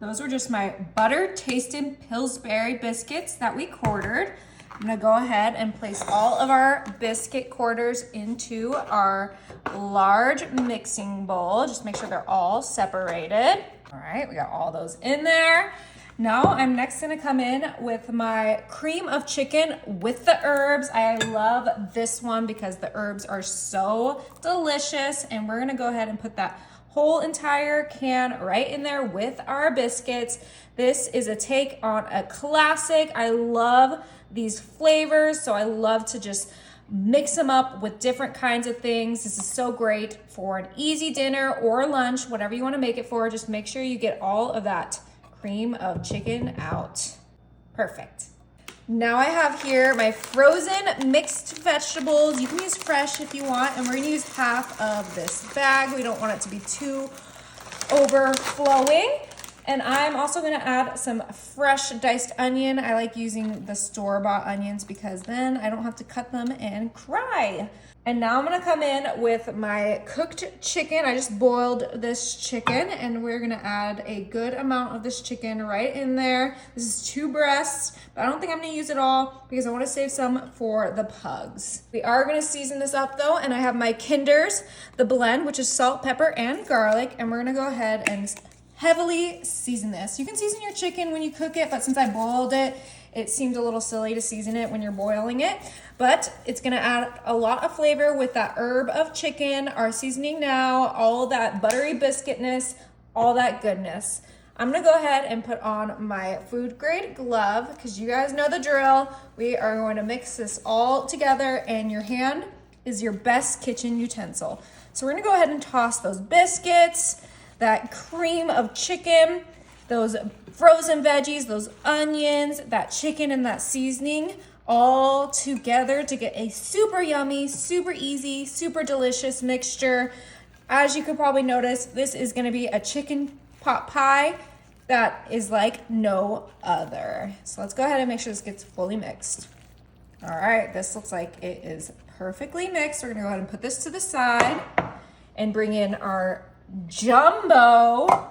Those were just my butter tasted Pillsbury biscuits that we quartered. I'm gonna go ahead and place all of our biscuit quarters into our large mixing bowl. Just make sure they're all separated. All right, we got all those in there. Now I'm next gonna come in with my cream of chicken with the herbs. I love this one because the herbs are so delicious, and we're gonna go ahead and put that whole entire can right in there with our biscuits. This is a take on a classic. I love these flavors, so I love to just mix them up with different kinds of things. This is so great for an easy dinner or lunch, whatever you want to make it for. Just make sure you get all of that cream of chicken out. Perfect. Now I have here my frozen mixed vegetables. You can use fresh if you want, and we're gonna use half of this bag. We don't want it to be too overflowing. And I'm also gonna add some fresh diced onion. I like using the store-bought onions because then I don't have to cut them and cry. And now I'm gonna come in with my cooked chicken. I just boiled this chicken, and we're gonna add a good amount of this chicken right in there. This is 2 breasts, but I don't think I'm gonna use it all because I wanna save some for the pugs. We are gonna season this up though, and I have my Kinder's, the blend, which is salt, pepper, and garlic, and we're gonna go ahead and heavily season this. You can season your chicken when you cook it, but since I boiled it, it seemed a little silly to season it when you're boiling it, but it's gonna add a lot of flavor with that herb of chicken, our seasoning now, all that buttery biscuitness, all that goodness. I'm gonna go ahead and put on my food grade glove because you guys know the drill. We are going to mix this all together, and your hand is your best kitchen utensil. So we're gonna go ahead and toss those biscuits, that cream of chicken, those frozen veggies, those onions, that chicken, and that seasoning all together to get a super yummy, super easy, super delicious mixture. As you could probably notice, this is gonna be a chicken pot pie that is like no other. So let's go ahead and make sure this gets fully mixed. All right, this looks like it is perfectly mixed. We're gonna go ahead and put this to the side and bring in our jumbo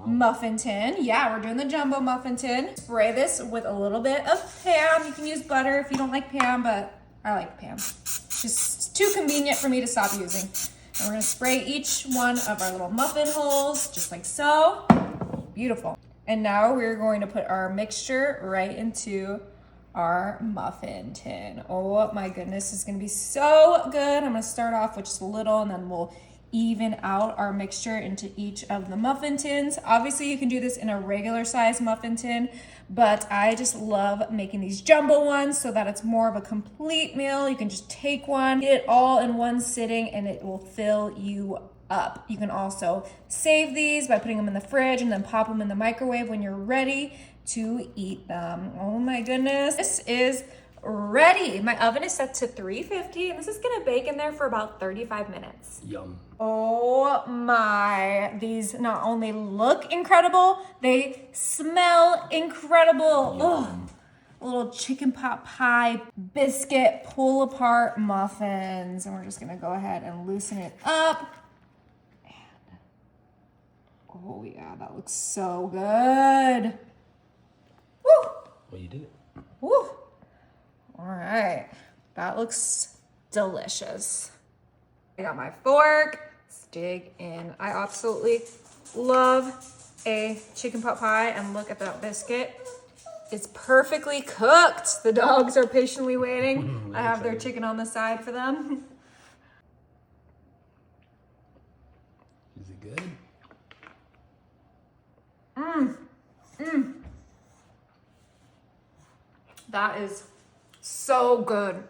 muffin tin. Yeah, we're doing the jumbo muffin tin. Spray this with a little bit of Pam. You can use butter if you don't like Pam, but I like Pam. Just too convenient for me to stop using. And we're gonna spray each one of our little muffin holes, just like so. Beautiful. And now we're going to put our mixture right into our muffin tin. Oh my goodness, it's gonna be so good. I'm gonna start off with just a little, and then we'll even out our mixture into each of the muffin tins. Obviously you can do this in a regular size muffin tin, but I just love making these jumbo ones so that it's more of a complete meal. You can just take one, get it all in one sitting, and it will fill you up. You can also save these by putting them in the fridge and then pop them in the microwave when you're ready to eat them. Oh my goodness. This is ready. My oven is set to 350, and this is gonna bake in there for about 35 minutes. Yum. Oh my, these not only look incredible, they smell incredible. Ugh. A little chicken pot pie, biscuit, pull apart muffins. And we're just gonna go ahead and loosen it up. And, oh yeah, that looks so good. Woo! Well, you did it. Woo! All right, that looks delicious. I got my fork, dig in. I absolutely love a chicken pot pie, and look at that biscuit. It's perfectly cooked. The dogs are patiently waiting. I have their chicken on the side for them. Is it good? That is so good.